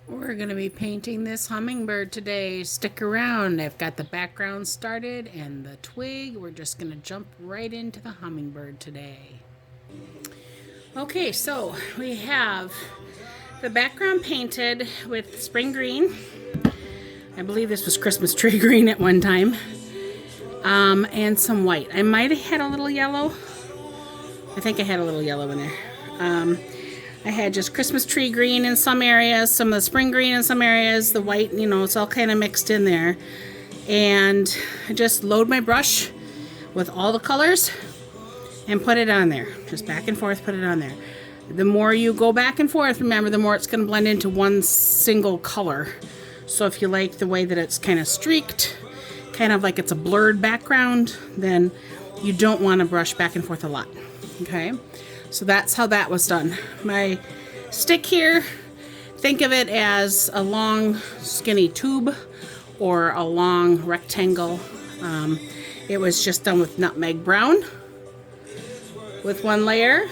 We're going to be painting this hummingbird today. Stick around. I've got the background started and the twig. We're just going to jump right into the hummingbird today. Okay, so we have the background painted with spring green. I believe this was Christmas tree green at one time. And some white. I might have had a little yellow. I think I had a little yellow in there. I had just Christmas tree green in some areas, some of the spring green in some areas, the white, it's all kind of mixed in there. And I just load my brush with all the colors and put it on there. Just back and forth, put it on there. The more you go back and forth, remember, the more it's going to blend into one single color. So if you like the way that it's kind of streaked, kind of like it's a blurred background, then you don't want to brush back and forth a lot. Okay? So that's how that was done. My stick here, think of it as a long skinny tube or a long rectangle. It was just done with nutmeg brown with one layer.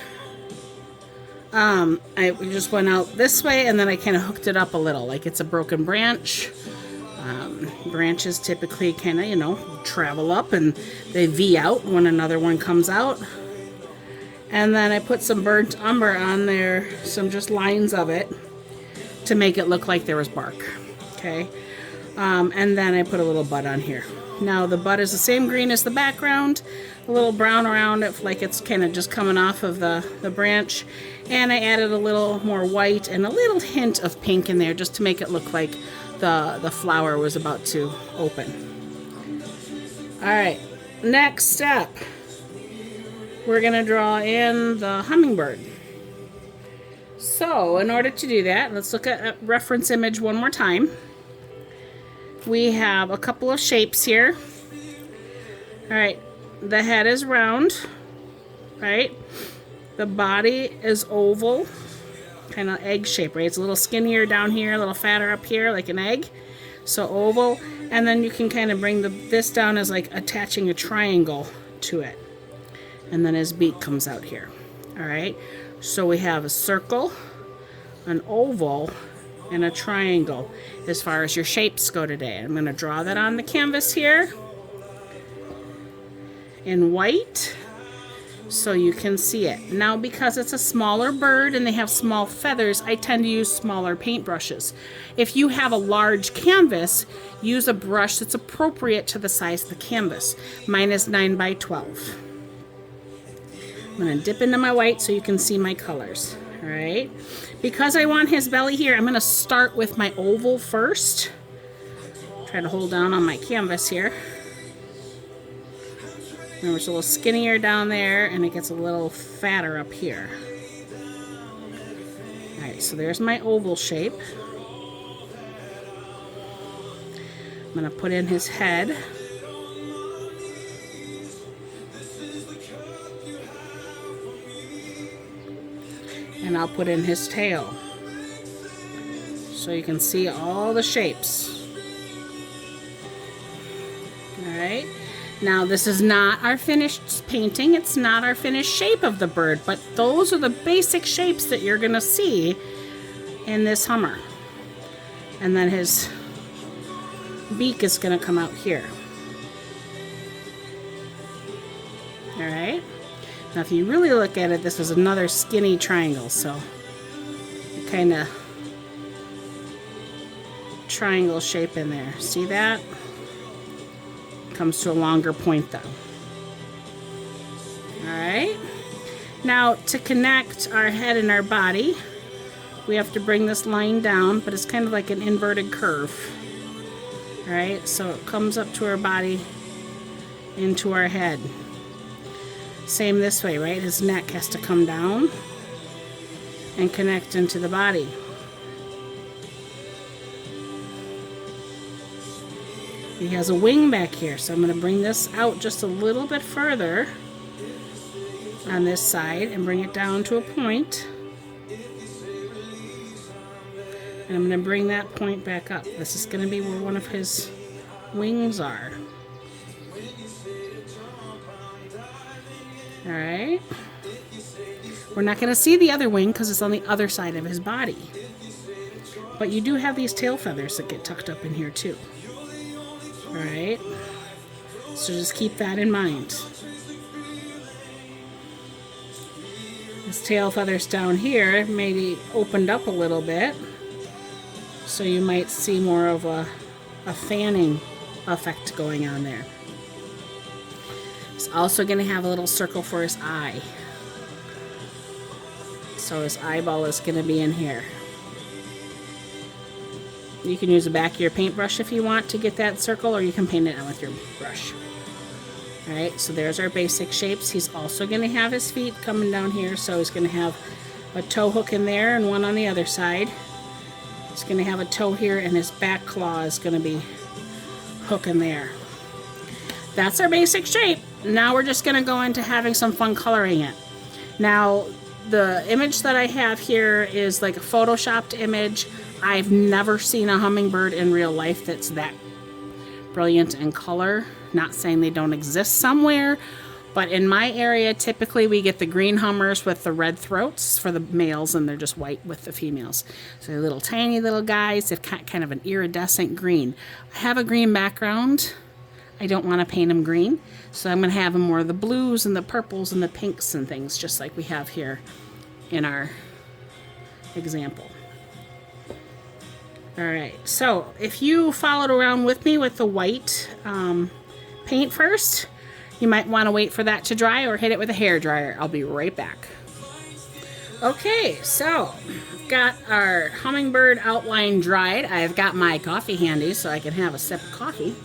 I just went out this way and then I kind of hooked it up a little like it's a broken branch. Branches typically kind of, travel up and they V out when another one comes out. And then I put some burnt umber on there, some just lines of it to make it look like there was bark. Okay. And then I put a little bud on here. Now the bud is the same green as the background, a little brown around it like it's kind of just coming off of the branch. And I added a little more white and a little hint of pink in there just to make it look like the flower was about to open. All right, next step. We're going to draw in the hummingbird. So in order to do that, let's look at reference image one more time. We have a couple of shapes here. All right, the head is round, right? The body is oval, kind of egg shape, right? It's a little skinnier down here, a little fatter up here, like an egg. So oval, and then you can kind of bring this down as like attaching a triangle to it. And then his beak comes out here. All right, so we have a circle, an oval, and a triangle as far as your shapes go today. I'm going to draw that on the canvas here in white so you can see it. Now, because it's a smaller bird and they have small feathers, I tend to use smaller paintbrushes. If you have a large canvas, use a brush that's appropriate to the size of the canvas. Mine is 9 by 12. I'm going to dip into my white so you can see my colors. All right. Because I want his belly here, I'm going to start with my oval first. Try to hold down on my canvas here. Remember, it's a little skinnier down there, and it gets a little fatter up here. All right, so there's my oval shape. I'm going to put in his head. And I'll put in his tail so you can see all the shapes. All right. Now, this is not our finished painting. It's not our finished shape of the bird, but those are the basic shapes that you're going to see in this hummer. And then his beak is going to come out here. All right. Now, if you really look at it, this was another skinny triangle, so kind of triangle shape in there. See that? Comes to a longer point, though. All right. Now, to connect our head and our body, we have to bring this line down, but it's kind of like an inverted curve. All right, so it comes up to our body, into our head. Same this way, right? His neck has to come down and connect into the body. He has a wing back here, so I'm going to bring this out just a little bit further on this side and bring it down to a point. And I'm going to bring that point back up. This is going to be where one of his wings are. All right. We're not going to see the other wing because it's on the other side of his body. But you do have these tail feathers that get tucked up in here too. All right. So just keep that in mind. This tail feathers down here maybe opened up a little bit. So you might see more of a fanning effect going on there. It's also going to have a little circle for his eye. So his eyeball is going to be in here. You can use the back of your paintbrush if you want to get that circle, or you can paint it on with your brush. Alright, so there's our basic shapes. He's also going to have his feet coming down here, so he's going to have a toe hook in there and one on the other side. He's going to have a toe here, and his back claw is going to be hooking there. That's our basic shape. Now we're just going to go into having some fun coloring it. Now, the image that I have here is like a photoshopped image. I've never seen a hummingbird in real life that's that brilliant in color. Not saying they don't exist somewhere, but in my area, typically we get the green hummers with the red throats for the males, and they're just white with the females. So they're little tiny little guys. They've got kind of an iridescent green. I have a green background. I don't want to paint them green, so I'm going to have them more of the blues and the purples and the pinks and things, just like we have here in our example. Alright, so if you followed around with me with the white paint first, you might want to wait for that to dry or hit it with a hair dryer. I'll be right back. Okay, so I've got our hummingbird outline dried. I've got my coffee handy so I can have a sip of coffee.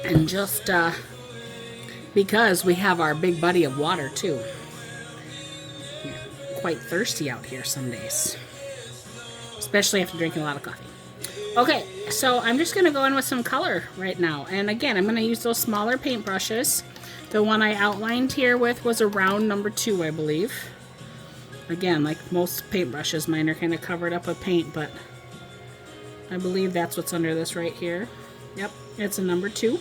And just because we have our big buddy of water too. We're quite thirsty out here some days. Especially after drinking a lot of coffee. Okay, so I'm just going to go in with some color right now. And again, I'm going to use those smaller paint brushes. The one I outlined here with was a round number 2, I believe. Again, like most paint brushes, mine are kind of covered up with paint, but I believe that's what's under this right here. Yep, it's a number 2.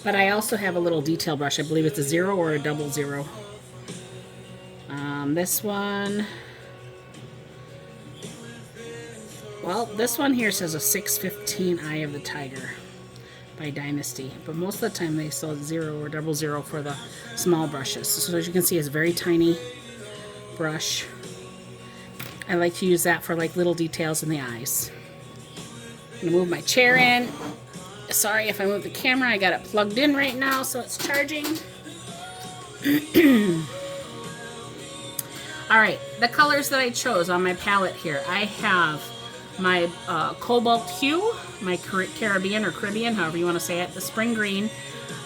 But I also have a little detail brush. I believe it's a 0 or a 00. This one... Well, this one here says a 615 Eye of the Tiger by Dynasty. But most of the time they sell 0 or 00 for the small brushes. So as you can see, it's a very tiny brush. I like to use that for like little details in the eyes. I'm going to move my chair in. Sorry if I move the camera. I got it plugged in right now, so it's charging. Alright, the colors that I chose on my palette here. I have my cobalt hue, my Caribbean or Caribbean, however you want to say it, the spring green.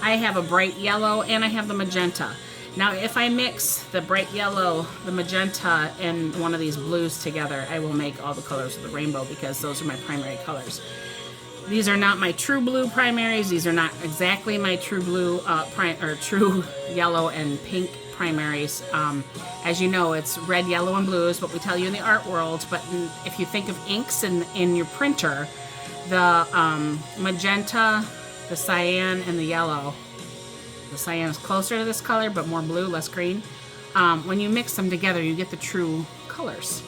I have a bright yellow, and I have the magenta. Now, if I mix the bright yellow, the magenta, and one of these blues together, I will make all the colors of the rainbow, because those are my primary colors. These are not my true blue primaries. These are not exactly my true blue, true yellow and pink primaries. As you know, it's red, yellow, and blues, what we tell you in the art world. But if you think of inks in your printer, the magenta, the cyan, and the yellow. The cyan is closer to this color, but more blue, less green. When you mix them together, you get the true colors.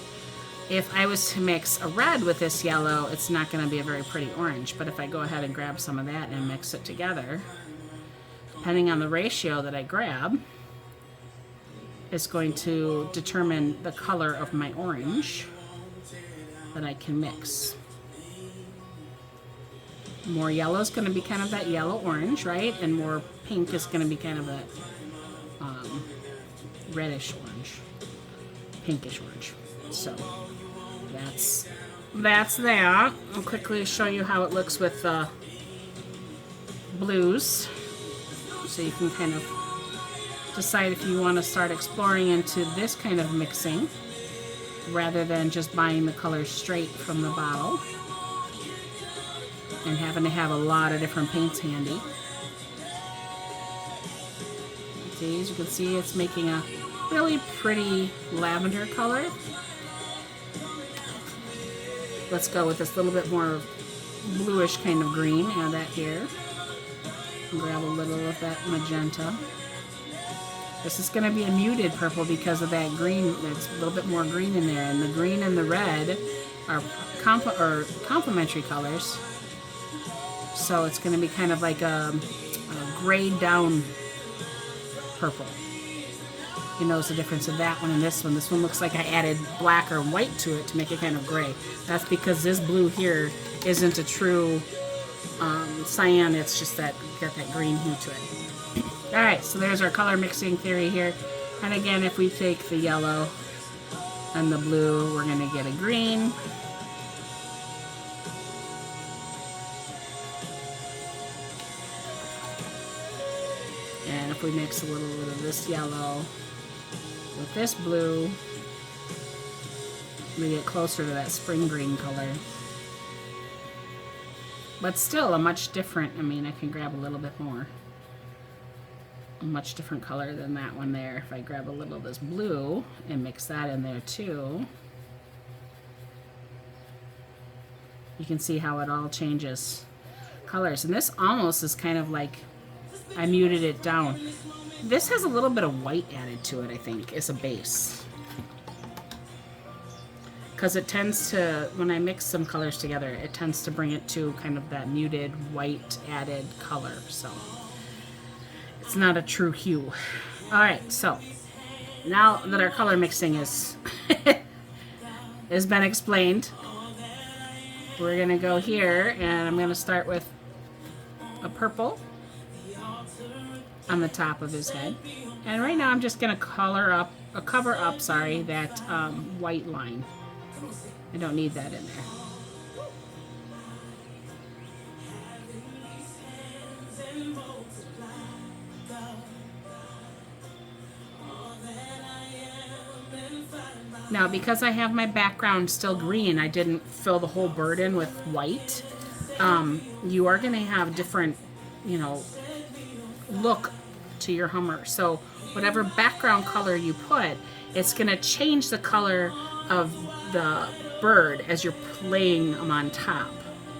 If I was to mix a red with this yellow, it's not going to be a very pretty orange. But if I go ahead and grab some of that and mix it together, depending on the ratio that I grab, is going to determine the color of my orange that I can mix. More yellow is going to be kind of that yellow-orange, right? And more pink is going to be kind of that reddish-orange, pinkish-orange. So that's that. I'll quickly show you how it looks with blues, so you can kind of decide if you want to start exploring into this kind of mixing rather than just buying the colors straight from the bottle and having to have a lot of different paints handy. See, as you can see, it's making a really pretty lavender color. Let's go with this little bit more bluish kind of green. Add that here. Grab a little of that magenta. This is going to be a muted purple because of that green. There's a little bit more green in there. And the green and the red are complementary colors. So it's going to be kind of like a grayed down purple. You notice the difference of that one and this one. This one looks like I added black or white to it to make it kind of gray. That's because this blue here isn't a true cyan. It's just that got that green hue to it. Alright, so there's our color mixing theory here. And again, if we take the yellow and the blue, we're going to get a green. And if we mix a little bit of this yellow with this blue, we get closer to that spring green color. But still a much different, I mean, I can grab a little bit more. A much different color than that one there. If I grab a little of this blue and mix that in there too, you can see how it all changes colors. And this almost is kind of like, I muted it down. This has a little bit of white added to it, I think, as a base. Because it tends to, when I mix some colors together, it tends to bring it to kind of that muted white added color. So it's not a true hue. Alright, so now that our color mixing is has been explained, we're going to go here and I'm going to start with a purple on the top of his head. And right now I'm just going to cover up that white line. I don't need that in there. Now, because I have my background still green, I didn't fill the whole bird in with white. You are going to have different, look to your Hummer. So whatever background color you put, it's going to change the color of the bird as you're playing them on top.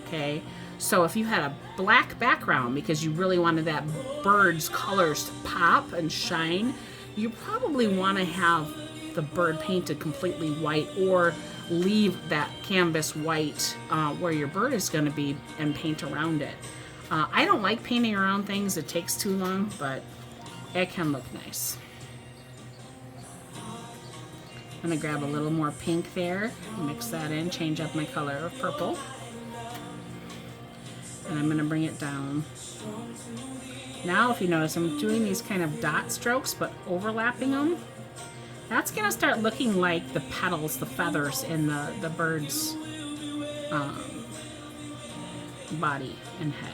Okay? So if you had a black background because you really wanted that bird's colors to pop and shine, you probably want to have the bird painted completely white or leave that canvas white where your bird is going to be and paint around it. I don't like painting around things. It takes too long, but it can look nice. I'm going to grab a little more pink there, mix that in, change up my color of purple. And I'm going to bring it down. Now, if you notice, I'm doing these kind of dot strokes, but overlapping them. That's going to start looking like the petals, the feathers in the bird's body and head.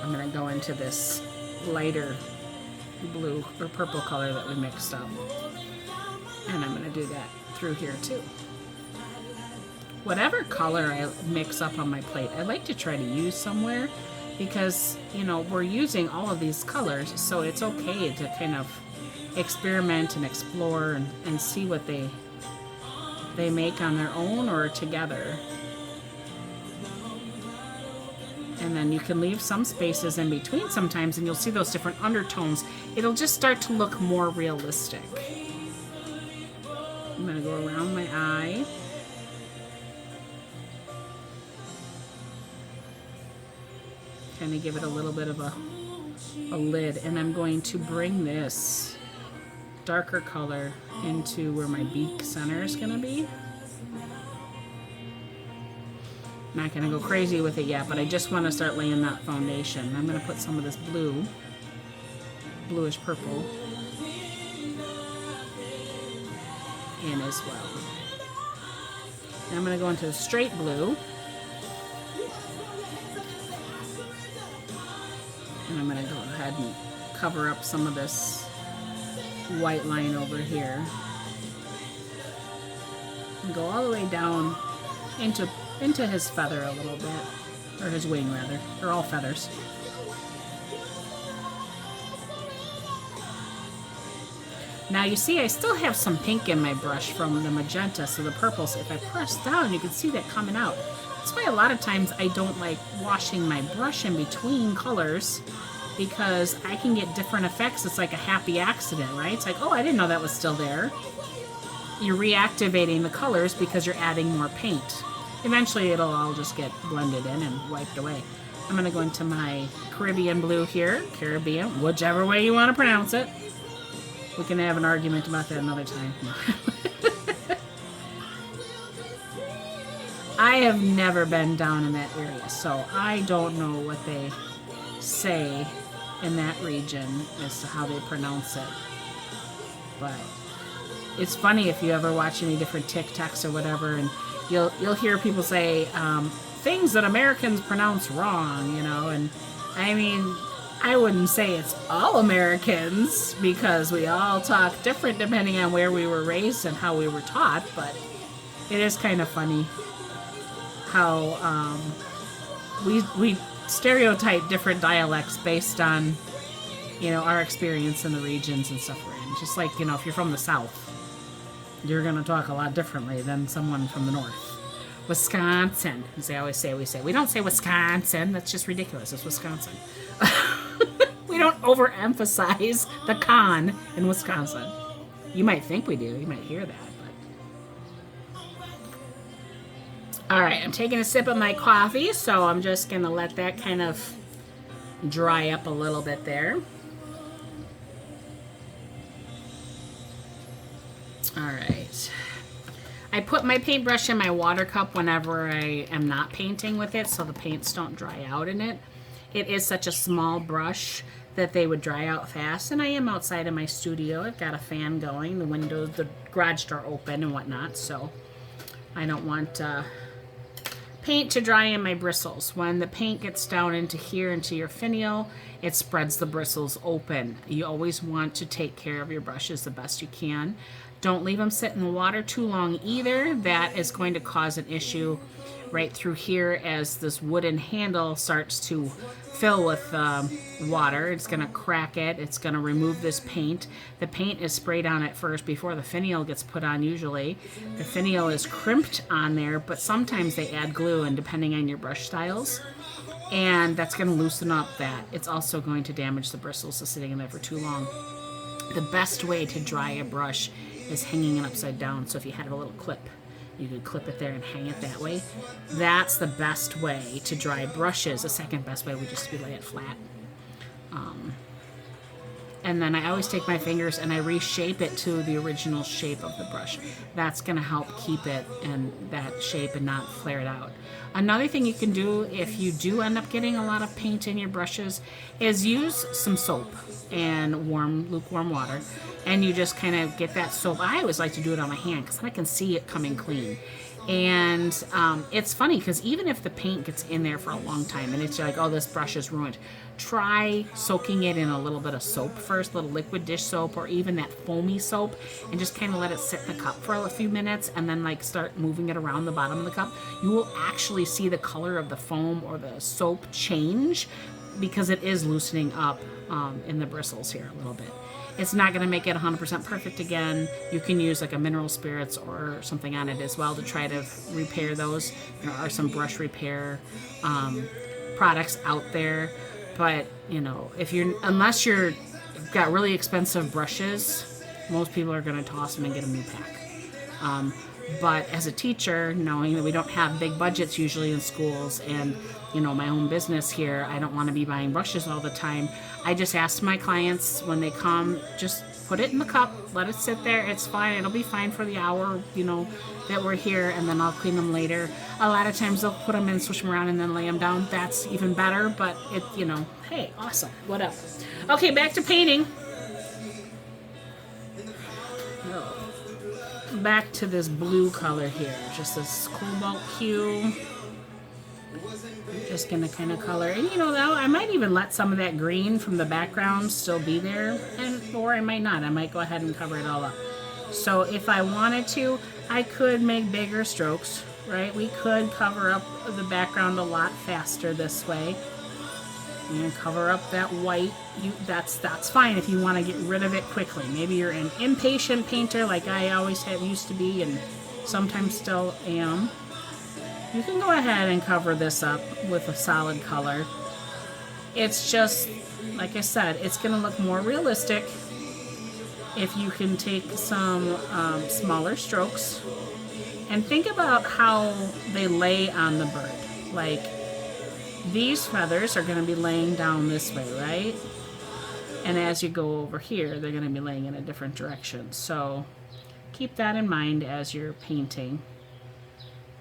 I'm going to go into this lighter blue or purple color that we mixed up. And I'm going to do that through here too. Whatever color I mix up on my plate, I like to try to use somewhere because, we're using all of these colors, so it's okay to kind of experiment and explore and see what they make on their own or together. And then you can leave some spaces in between sometimes, and you'll see those different undertones. It'll just start to look more realistic. I'm going to go around my eye. Kind of give it a little bit of a lid. And I'm going to bring this darker color into where my beak center is going to be. Not going to go crazy with it yet, but I just want to start laying that foundation. I'm going to put some of this bluish purple in as well. And I'm going to go into the straight blue. And I'm going to go ahead and cover up some of this white line over here. And go all the way down into his feather a little bit. Or his wing, rather. They're all feathers. Now you see I still have some pink in my brush from the magenta, so the purples, if I press down, you can see that coming out. That's why a lot of times I don't like washing my brush in between colors, because I can get different effects. It's like a happy accident, right? It's like, oh, I didn't know that was still there. You're reactivating the colors because you're adding more paint. Eventually it'll all just get blended in and wiped away. I'm going to go into my Caribbean blue here. Caribbean, whichever way you want to pronounce it. We can have an argument about that another time. I have never been down in that area, so I don't know what they say in that region as to how they pronounce it. But it's funny if you ever watch any different TikToks or whatever, and you'll hear people say things that Americans pronounce wrong, you know. And I mean, I wouldn't say it's all Americans, because we all talk different depending on where we were raised and how we were taught. But it is kind of funny how we stereotype different dialects based on, you know, our experience in the regions and stuff we're in. Just like, you know, if you're from the South, you're going to talk a lot differently than someone from the North. Wisconsin, as they always say, we don't say Wisconsin. That's just ridiculous. It's Wisconsin. We don't overemphasize the con in Wisconsin. You might think we do. You might hear that. All right, I'm taking a sip of my coffee, so I'm just going to let that kind of dry up a little bit there. All right. I put my paintbrush in my water cup whenever I am not painting with it, so the paints don't dry out in it. It is such a small brush that they would dry out fast, and I am outside of my studio. I've got a fan going, the windows, the garage door open and whatnot, so I don't want paint to dry in my bristles. When the paint gets down into here, into your finial, it spreads the bristles open. You always want to take care of your brushes the best you can. Don't leave them sit in the water too long either. That is going to cause an issue right through here as this wooden handle starts to fill with water. It's going to crack it. It's going to remove this paint. The paint is sprayed on it first before the finial gets put on usually. The finial is crimped on there, but sometimes they add glue, and depending on your brush styles, and that's going to loosen up that. It's also going to damage the bristles of sitting in there for too long. The best way to dry a brush is hanging it upside down. So if you had a little clip, you could clip it there and hang it that way. That's the best way to dry brushes. The second best way would just be lay it flat. And then I always take my fingers and I reshape it to the original shape of the brush. That's going to help keep it in that shape and not flare it out. Another thing you can do if you do end up getting a lot of paint in your brushes is use some soap and lukewarm water, and you just kind of get that soap. I always like to do it on my hand because then I can see it coming clean. And it's funny because even if the paint gets in there for a long time and it's like, oh, this brush is ruined, try soaking it in a little bit of soap first, a little liquid dish soap or even that foamy soap, and just kind of let it sit in the cup for a few minutes and then like start moving it around the bottom of the cup. You will actually see the color of the foam or the soap change because it is loosening up in the bristles here a little bit. It's not going to make it 100% perfect again. You can use like a mineral spirits or something on it as well to try to repair those. There are some brush repair products out there, but you know, unless you've got really expensive brushes, most people are going to toss them and get a new pack. But as a teacher, knowing that we don't have big budgets usually in schools, and you know, my own business here, I don't want to be buying brushes all the time. I just ask my clients when they come, just put it in the cup, let it sit there. It's fine. It'll be fine for the hour, you know, that we're here, and then I'll clean them later. A lot of times they'll put them in, switch them around, and then lay them down. That's even better, but it, you know, hey, awesome. What up? Okay, back to painting. Back to this blue color here, just this cobalt hue. I'm just gonna kind of color, and you know, I might even let some of that green from the background still be there, or I might not. I might go ahead and cover it all up. So if I wanted to, I could make bigger strokes, right? We could cover up the background a lot faster this way. And cover up that white. That's fine if you want to get rid of it quickly. Maybe you're an impatient painter like I always have used to be and sometimes still am. You can go ahead and cover this up with a solid color. It's just, like I said, it's going to look more realistic if you can take some smaller strokes and think about how they lay on the bird. Like, these feathers are going to be laying down this way, right? And as you go over here, they're going to be laying in a different direction. So keep that in mind as you're painting.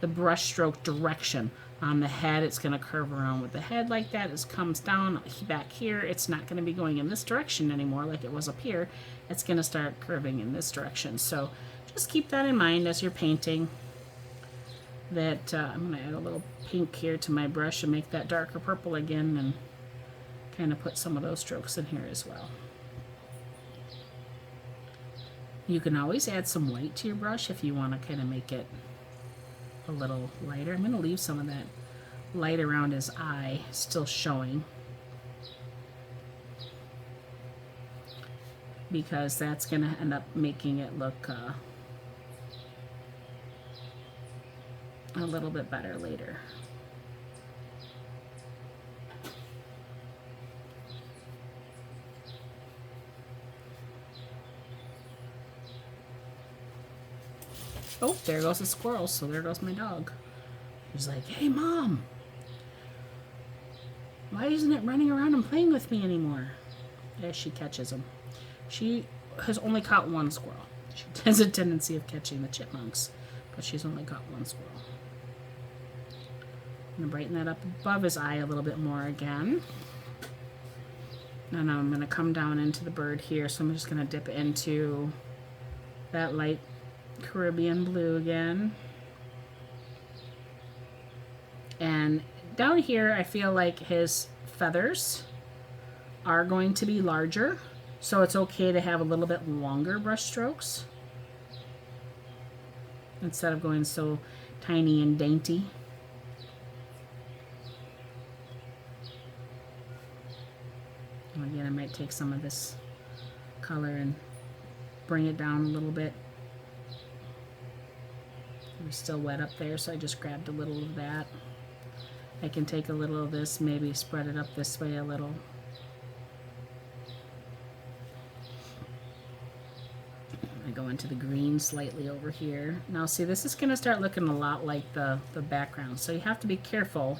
The brush stroke direction on the head, it's going to curve around with the head like that. As it comes down back here, it's not going to be going in this direction anymore like it was up here. It's going to start curving in this direction. So just keep that in mind as you're painting. That I'm going to add a little pink here to my brush and make that darker purple again, and kind of put some of those strokes in here as well. You can always add some white to your brush if you want to kind of make it a little lighter. I'm going to leave some of that light around his eye still showing, because that's going to end up making it look a little bit better later. Oh, there goes the squirrel, so there goes my dog. He's like, hey, Mom, why isn't it running around and playing with me anymore? As she catches him. She has only caught one squirrel. She has a tendency of catching the chipmunks, but she's only caught one squirrel. I'm going to brighten that up above his eye a little bit more again. And I'm going to come down into the bird here, so I'm just going to dip into that light Caribbean blue again. And down here, I feel like his feathers are going to be larger, so it's okay to have a little bit longer brush strokes instead of going so tiny and dainty. And again, I might take some of this color and bring it down a little bit. It was still wet up there, so I just grabbed a little of that. I can take a little of this, maybe spread it up this way a little. I go into the green slightly over here. Now see, this is going to start looking a lot like the background, so you have to be careful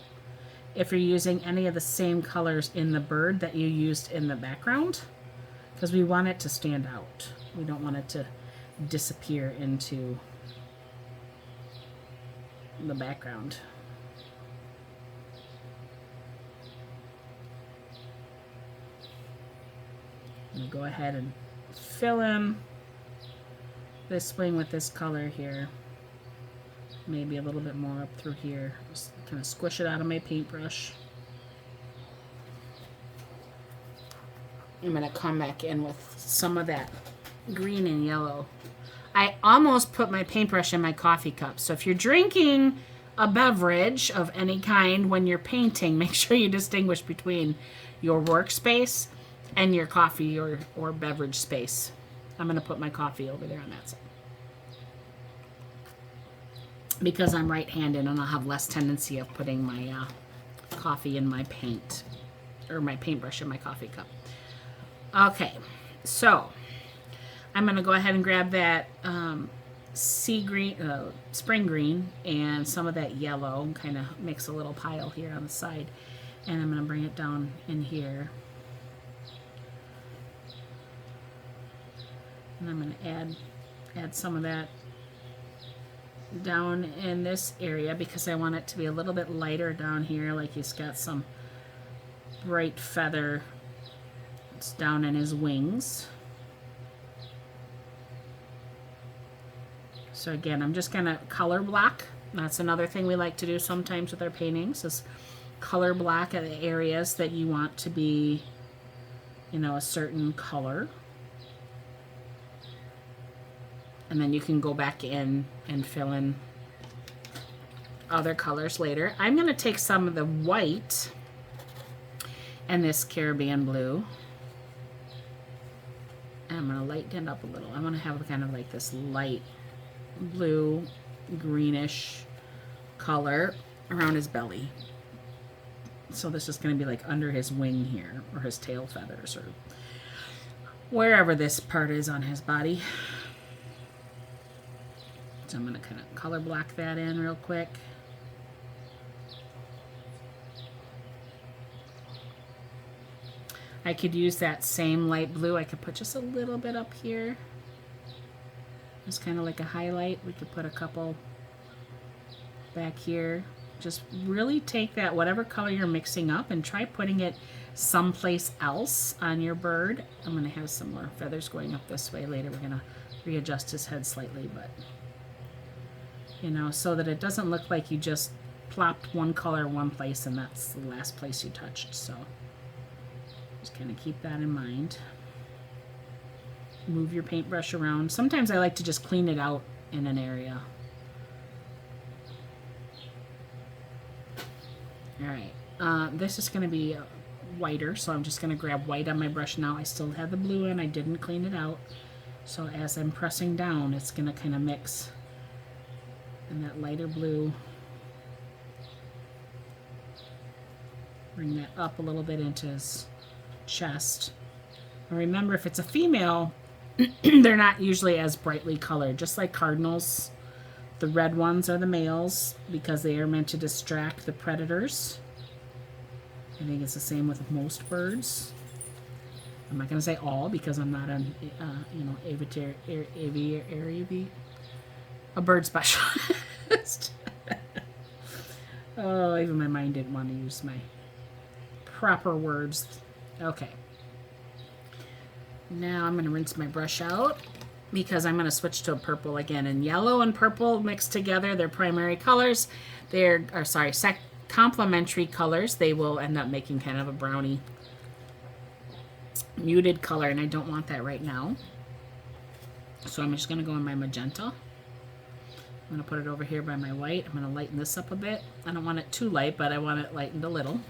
if you're using any of the same colors in the bird that you used in the background, because we want it to stand out. We don't want it to disappear into the background. I'm going to go ahead and fill in this wing with this color here. Maybe a little bit more up through here. Just kind of squish it out of my paintbrush. I'm going to come back in with some of that green and yellow. I almost put my paintbrush in my coffee cup. So if you're drinking a beverage of any kind when you're painting, make sure you distinguish between your workspace and your coffee or beverage space. I'm going to put my coffee over there on that side, because I'm right-handed and I'll have less tendency of putting my coffee in my paint, or my paintbrush in my coffee cup. Okay, so I'm going to go ahead and grab that sea green, spring green, and some of that yellow, and kind of mix a little pile here on the side, and I'm going to bring it down in here. And I'm going to add some of that down in this area, because I want it to be a little bit lighter down here, like he's got some bright feather. It's down in his wings. So again, I'm just going to color block. That's another thing we like to do sometimes with our paintings, is color block at the areas that you want to be, you know, a certain color. And then you can go back in and fill in other colors later. I'm going to take some of the white and this Caribbean blue, and I'm going to lighten it up a little. I'm going to have kind of like this light blue, greenish color around his belly. So this is going to be like under his wing here, or his tail feathers, or wherever this part is on his body. So I'm going to kind of color block that in real quick. I could use that same light blue. I could put just a little bit up here. Just kind of like a highlight. We could put a couple back here. Just really take that, whatever color you're mixing up, and try putting it someplace else on your bird. I'm going to have some more feathers going up this way later. We're going to readjust his head slightly, but, you know, so that it doesn't look like you just plopped one color one place and that's the last place you touched. So just kind of keep that in mind. Move your paintbrush around. Sometimes I like to just clean it out in an area. Alright, this is going to be whiter, so I'm just going to grab white on my brush now. I still have the blue in, I didn't clean it out. So as I'm pressing down, it's going to kind of mix in that lighter blue. Bring that up a little bit into his chest. And remember, if it's a female, they're not usually as brightly colored, just like cardinals. The red ones are the males because they are meant to distract the predators. I think it's the same with most birds. I'm not going to say all because I'm not an, a bird specialist. Oh, even my mind didn't want to use my proper words. Okay. Now I'm going to rinse my brush out, because I'm going to switch to a purple again. And yellow and purple mixed together, they're primary colors. They're, or sorry, complementary colors. They will end up making kind of a brownie muted color, and I don't want that right now. So I'm just going to go in my magenta. I'm going to put it over here by my white. I'm going to lighten this up a bit. I don't want it too light, but I want it lightened a little.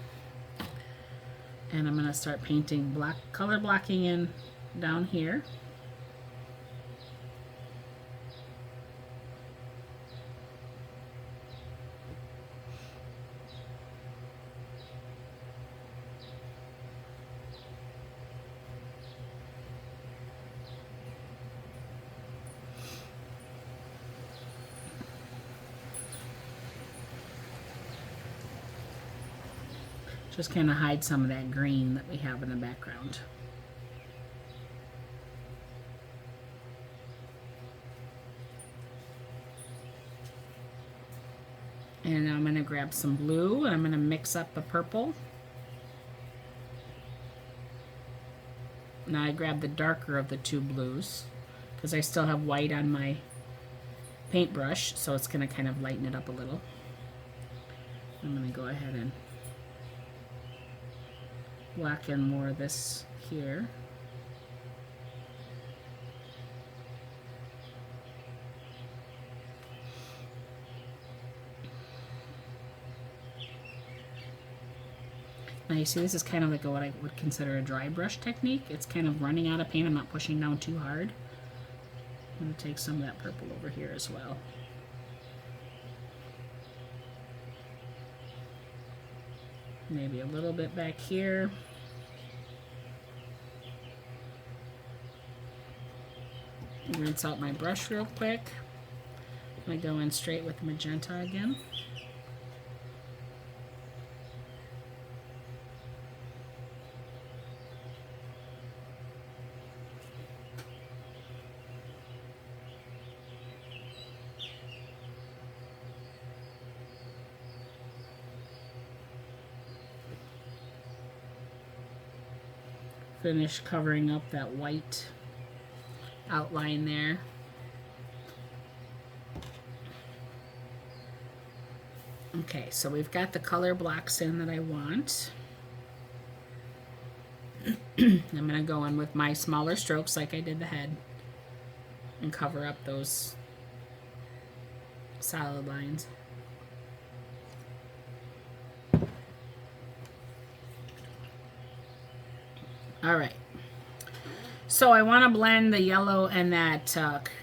And I'm going to start painting color blocking in down here. Just kind of hide some of that green that we have in the background. And now I'm going to grab some blue and I'm going to mix up the purple. Now I grab the darker of the two blues because I still have white on my paintbrush, so it's going to kind of lighten it up a little. I'm going to go ahead and block in more of this here. Now you see this is kind of like what I would consider a dry brush technique. It's kind of running out of paint. I'm not pushing down too hard. I'm going to take some of that purple over here as well. Maybe a little bit back here. Rinse out my brush real quick. I go in straight with magenta again. Finish covering up that white outline there. Okay, so we've got the color blocks in that I want. I'm going to go in with my smaller strokes like I did the head and cover up those solid lines. All right, so I want to blend the yellow and that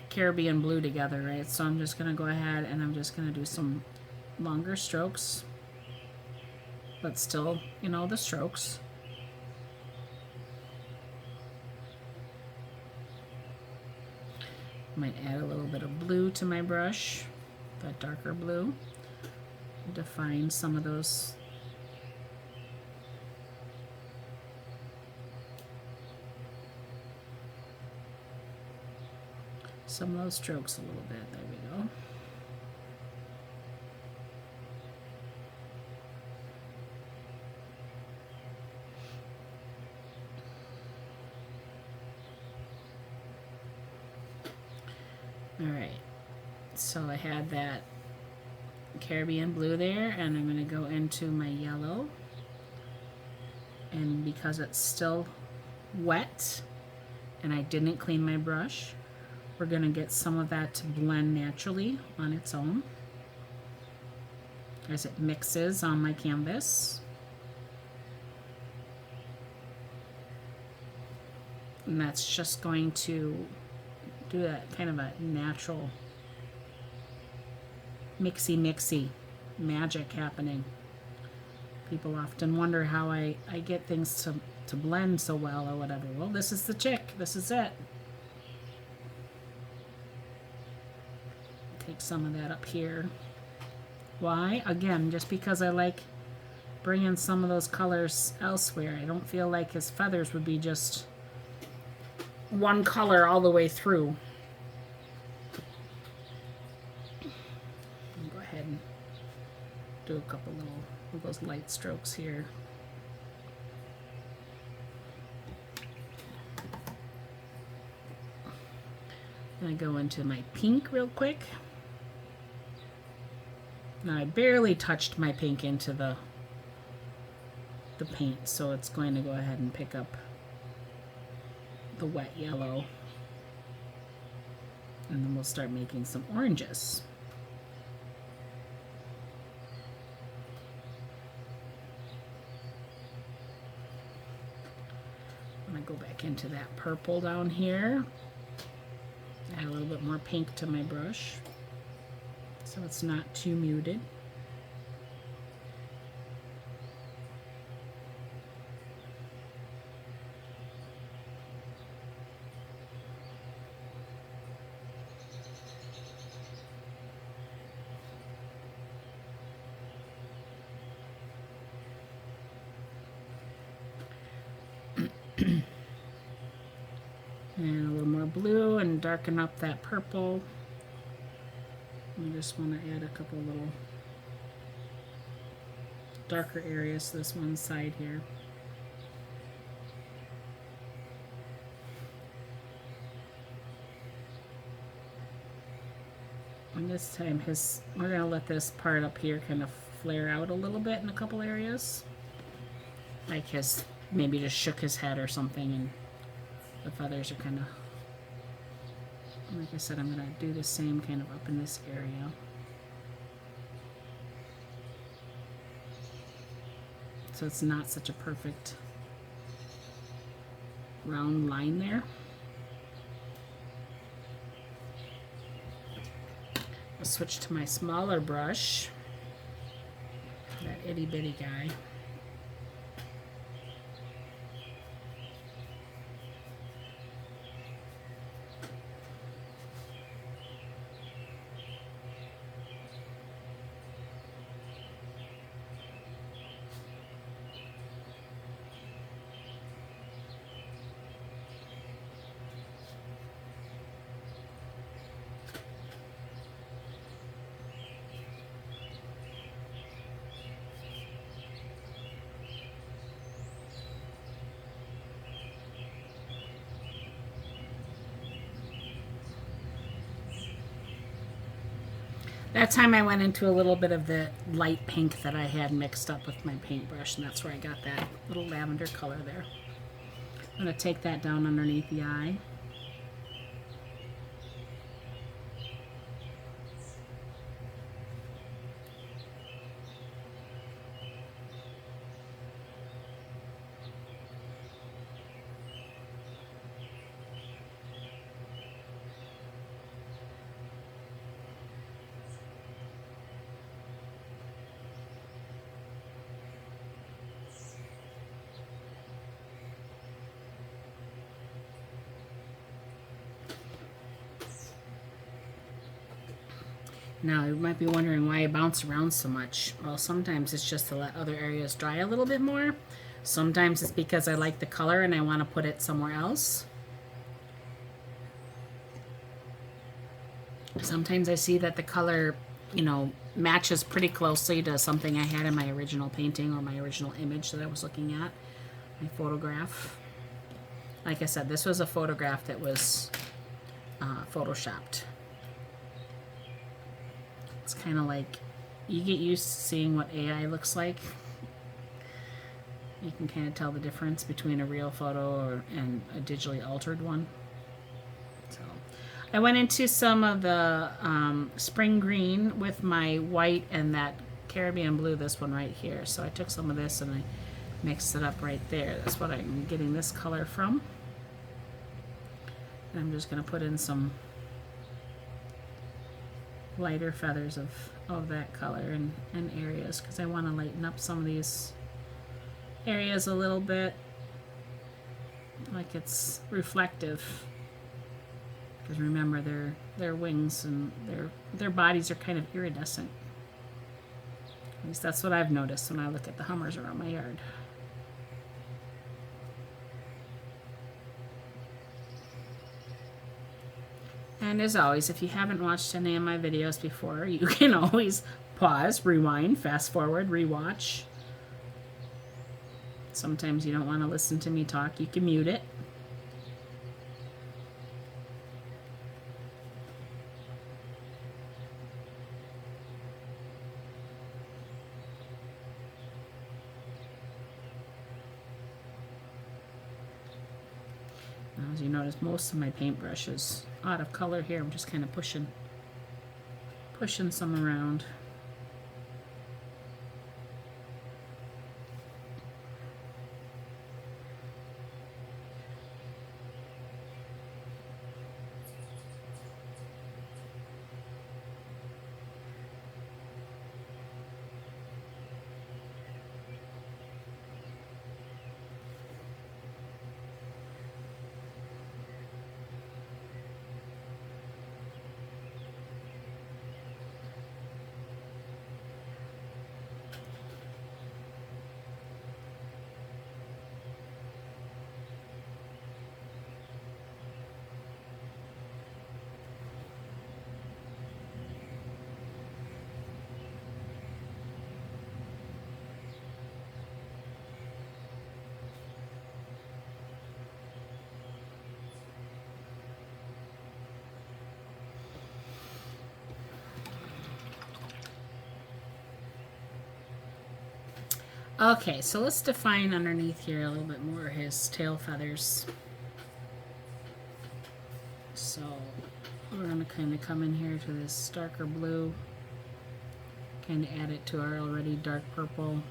Caribbean blue together, right? So I'm just going to go ahead and I'm just going to do some longer strokes, but still, you know, the strokes. Might add a little bit of blue to my brush, that darker blue, define some of those strokes a little bit. There we go. All right, so I had that Caribbean blue there, and I'm going to go into my yellow, and because it's still wet and I didn't clean my brush, we're going to get some of that to blend naturally on its own as it mixes on my canvas. And that's just going to do that kind of a natural mixy magic happening. People often wonder how I get things to blend so well or whatever. Well, this is the trick. This is it. Take some of that up here. Why? Again, just because I like bringing some of those colors elsewhere. I don't feel like his feathers would be just one color all the way through. I'll go ahead and do a couple little of those light strokes here. I'm going to go into my pink real quick. Now I barely touched my pink into the paint, so it's going to go ahead and pick up the wet yellow, and then we'll start making some oranges. I'm going to go back into that purple down here, add a little bit more pink to my brush so it's not too muted. And a little more blue and darken up that purple. I just want to add a couple little darker areas to this one side here. And this time we're going to let this part up here kind of flare out a little bit in a couple areas. Like maybe just shook his head or something and the feathers are kind of, like I said, I'm going to do the same kind of up in this area. So it's not such a perfect round line there. I'll switch to my smaller brush, that itty bitty guy. That time I went into a little bit of the light pink that I had mixed up with my paintbrush, and that's where I got that little lavender color there. I'm going to take that down underneath the eye. Now, you might be wondering why I bounce around so much. Well, sometimes it's just to let other areas dry a little bit more. Sometimes it's because I like the color and I want to put it somewhere else. Sometimes I see that the color, you know, matches pretty closely to something I had in my original painting or my original image that I was looking at, my photograph. Like I said, this was a photograph that was photoshopped. It's kind of like, you get used to seeing what AI looks like. You can kind of tell the difference between a real photo and a digitally altered one. So I went into some of the spring green with my white and that Caribbean blue, this one right here. So I took some of this and I mixed it up right there. That's what I'm getting this color from. And I'm just going to put in some lighter feathers of that color in areas because I want to lighten up some of these areas a little bit, like it's reflective. Because remember, their wings and their bodies are kind of iridescent. At least that's what I've noticed when I look at the hummers around my yard. And as always, if you haven't watched any of my videos before, you can always pause, rewind, fast forward, rewatch. Sometimes you don't want to listen to me talk, you can mute it. Now, as you notice, most of my paintbrush is out of color here. I'm just kind of pushing some around. Okay, so let's define underneath here a little bit more his tail feathers. So we're going to kind of come in here to this darker blue, kind of add it to our already dark purple.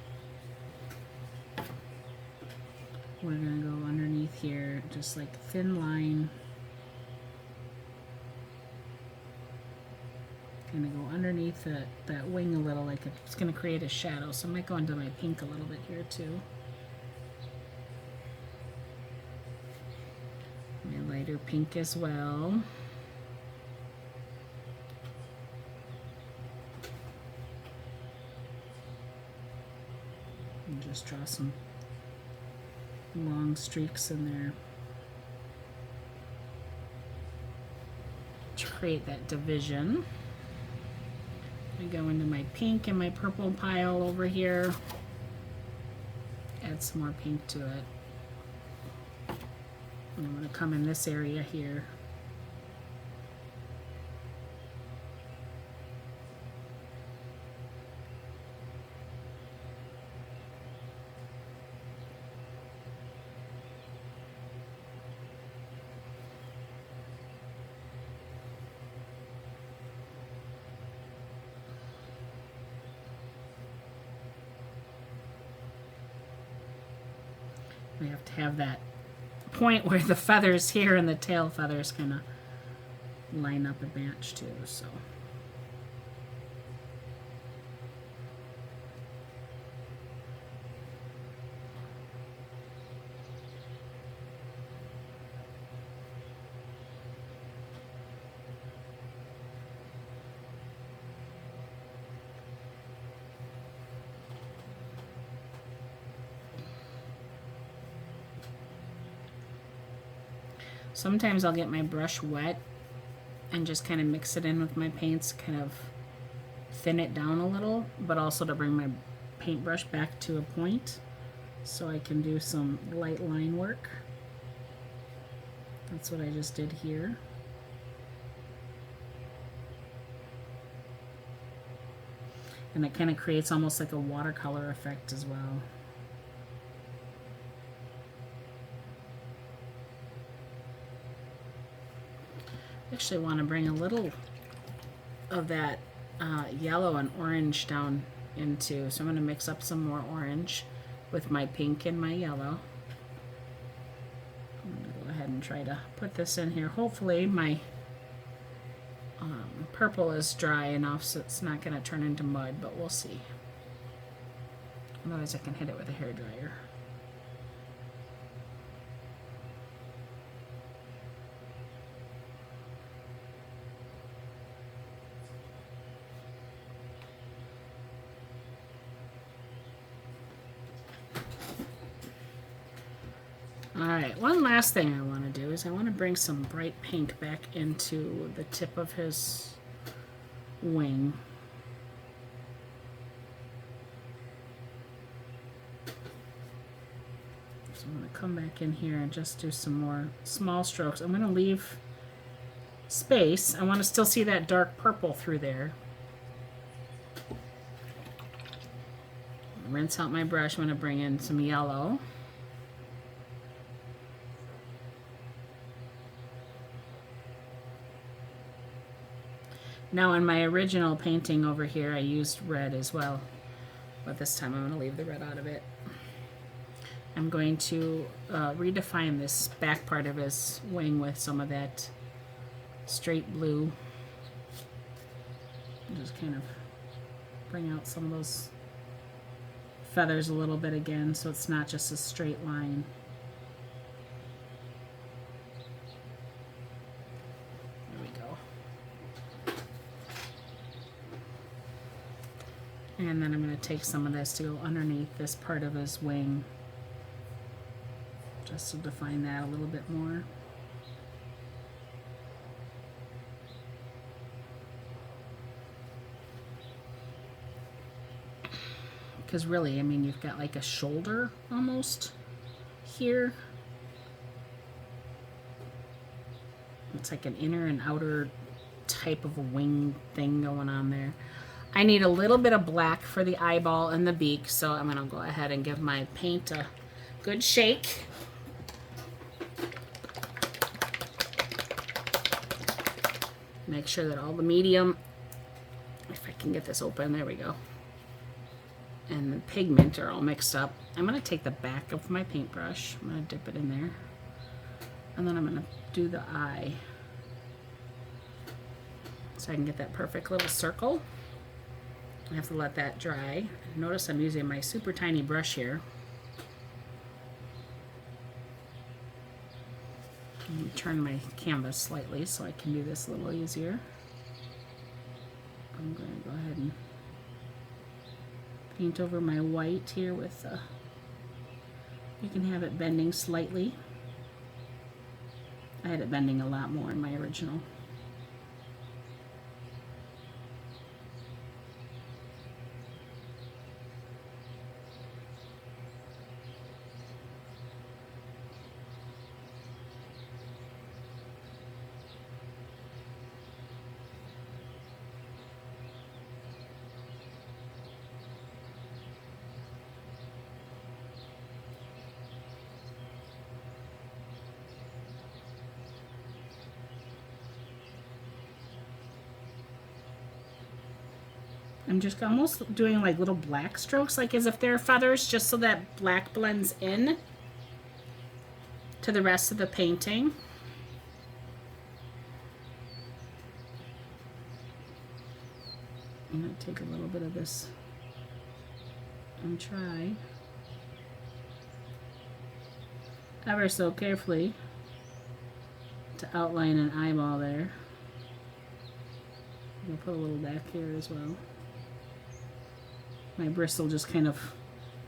We're going to go underneath here, just like a thin line. Kind of go underneath that wing a little, like it's going to create a shadow. So I might go into my pink a little bit here too. My lighter pink as well. And just draw some long streaks in there to create that division. I go into my pink and my purple pile over here. Add some more pink to it. And I'm going to come in this area here. We have to have that point where the feathers here and the tail feathers kind of line up and match too. So Sometimes I'll get my brush wet and just kind of mix it in with my paints, kind of thin it down a little, but also to bring my paintbrush back to a point so I can do some light line work. That's what I just did here. And it kind of creates almost like a watercolor effect as well. I actually want to bring a little of that yellow and orange down into, so I'm going to mix up some more orange with my pink and my yellow. I'm going to go ahead and try to put this in here. Hopefully my purple is dry enough so it's not going to turn into mud, but we'll see. Otherwise I can hit it with a hairdryer. Alright, one last thing I want to do is I want to bring some bright pink back into the tip of his wing. So I'm going to come back in here and just do some more small strokes. I'm going to leave space. I want to still see that dark purple through there. Rinse out my brush. I'm going to bring in some yellow. Now in my original painting over here I used red as well, but this time I'm going to leave the red out of it. I'm going to redefine this back part of his wing with some of that straight blue. Just kind of bring out some of those feathers a little bit again so it's not just a straight line. And then I'm going to take some of this to go underneath this part of his wing, just to define that a little bit more. Because really, I mean, you've got like a shoulder almost here. It's like an inner and outer type of a wing thing going on there. I need a little bit of black for the eyeball and the beak, so I'm going to go ahead and give my paint a good shake. Make sure that all the medium, if I can get this open, there we go, and the pigment are all mixed up. I'm going to take the back of my paintbrush, I'm going to dip it in there, and then I'm going to do the eye so I can get that perfect little circle. I have to let that dry. Notice I'm using my super tiny brush here. Turn my canvas slightly so I can do this a little easier. I'm going to go ahead and paint over my white here with you can have it bending slightly. I had it bending a lot more in my original. I'm just almost doing like little black strokes, like as if they're feathers, just so that black blends in to the rest of the painting. I'm going to take a little bit of this and try ever so carefully to outline an eyeball there. I'm going to put a little back here as well. My bristle just kind of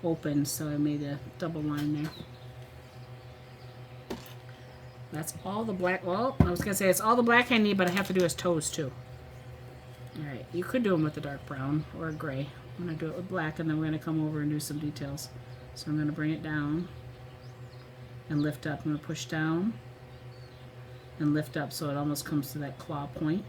opened, so I made a double line there. That's all the black. Well, I was going to say it's all the black I need, but I have to do his toes too. Alright, you could do them with a dark brown or a gray. I'm going to do it with black, and then we're going to come over and do some details. So I'm going to bring it down and lift up. I'm going to push down and lift up so it almost comes to that claw point.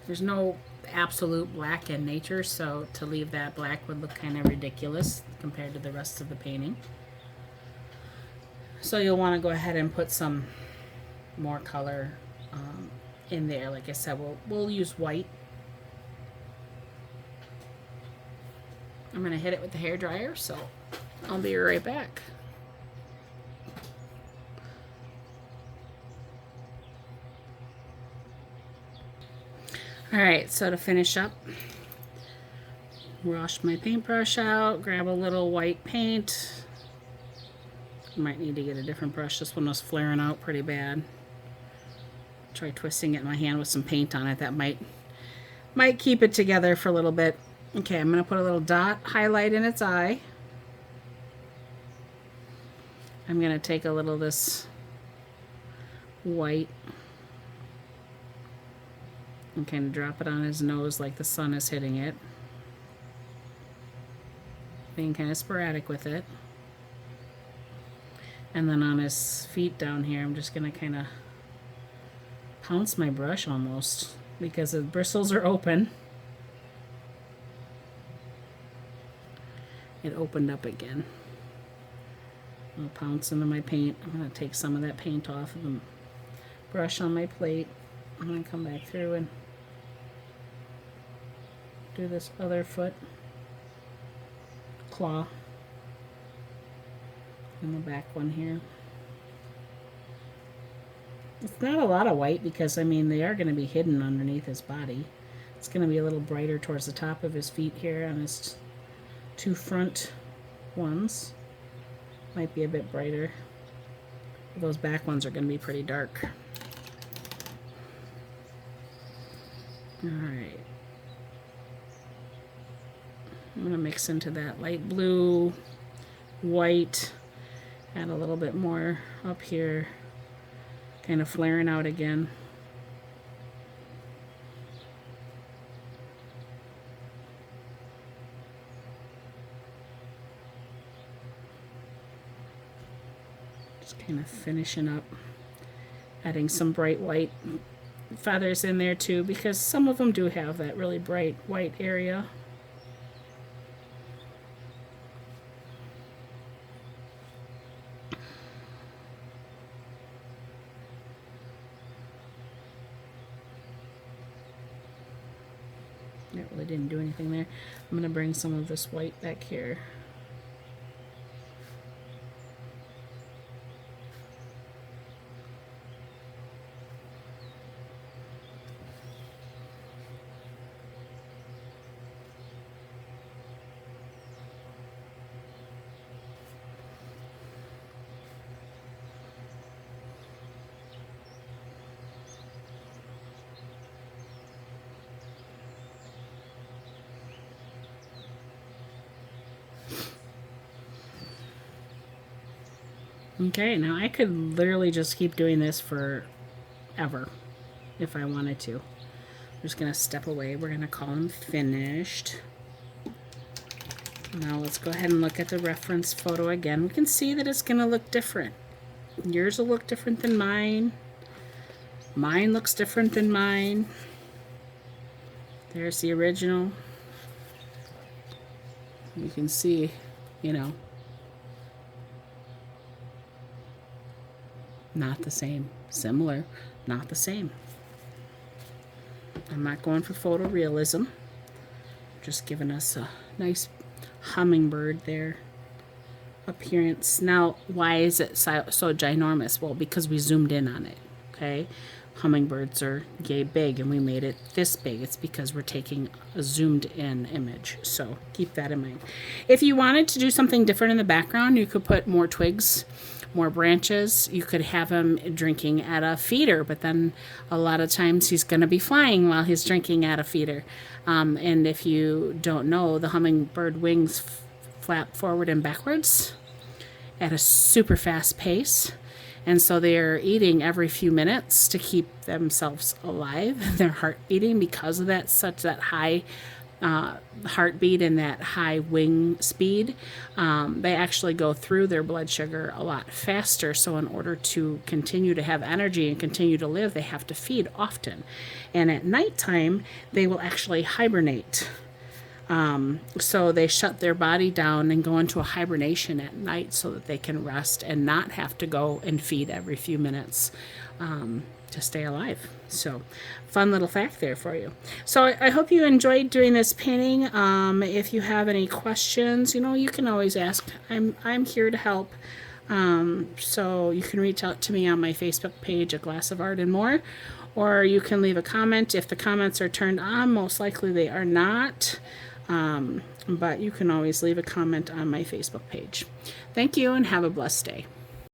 There's no absolute black in nature, so to leave that black would look kind of ridiculous compared to the rest of the painting. So you'll want to go ahead and put some more color in there. Like I said, we'll use white. I'm going to hit it with the hairdryer, so I'll be right back. Alright, so to finish up, wash my paintbrush out, grab a little white paint. Might need to get a different brush. This one was flaring out pretty bad. Try twisting it in my hand with some paint on it. That might keep it together for a little bit. Okay, I'm going to put a little dot highlight in its eye. I'm going to take a little of this white and kind of drop it on his nose like the sun is hitting it. Being kind of sporadic with it. And then on his feet down here, I'm just going to kind of pounce my brush almost because the bristles are open. It opened up again. I'll pounce into my paint. I'm going to take some of that paint off of the brush on my plate. I'm going to come back through and do this other foot claw and the back one here. It's not a lot of white because, I mean, they are going to be hidden underneath his body. It's going to be a little brighter towards the top of his feet here on his two front ones. Might be a bit brighter. Those back ones are going to be pretty dark. Alright. I'm going to mix into that light blue, white, add a little bit more up here, kind of flaring out again. Just kind of finishing up, adding some bright white feathers in there too, because some of them do have that really bright white area. That really didn't do anything there. I'm going to bring some of this white back here. Okay, now I could literally just keep doing this forever if I wanted to. I'm just going to step away. We're going to call him finished. Now let's go ahead and look at the reference photo again. We can see that it's going to look different. Yours will look different than mine. Mine looks different than mine. There's the original. You can see, you know, not the same. Similar, not the same. I'm not going for photorealism. Just giving us a nice hummingbird there appearance. Now, why is it so ginormous? Well, because we zoomed in on it, okay? Hummingbirds are yay big, and we made it this big. It's because we're taking a zoomed in image, so keep that in mind. If you wanted to do something different in the background, you could put more twigs more branches, you could have him drinking at a feeder, but then a lot of times he's going to be flying while he's drinking at a feeder. And if you don't know, the hummingbird wings flap forward and backwards at a super fast pace. And so they're eating every few minutes to keep themselves alive. Their heart beating because of that, such that high heartbeat and that high wing speed. They actually go through their blood sugar a lot faster. So in order to continue to have energy and continue to live, they have to feed often. And at nighttime, they will actually hibernate. So they shut their body down and go into a hibernation at night so that they can rest and not have to go and feed every few minutes to stay alive. So fun little fact there for you. So I hope you enjoyed doing this painting. If you have any questions, you can always ask. I'm here to help. So you can reach out to me on my Facebook page, A Glass of Art and More, or you can leave a comment. If the comments are turned on, most likely they are not. But you can always leave a comment on my Facebook page. Thank you and have a blessed day.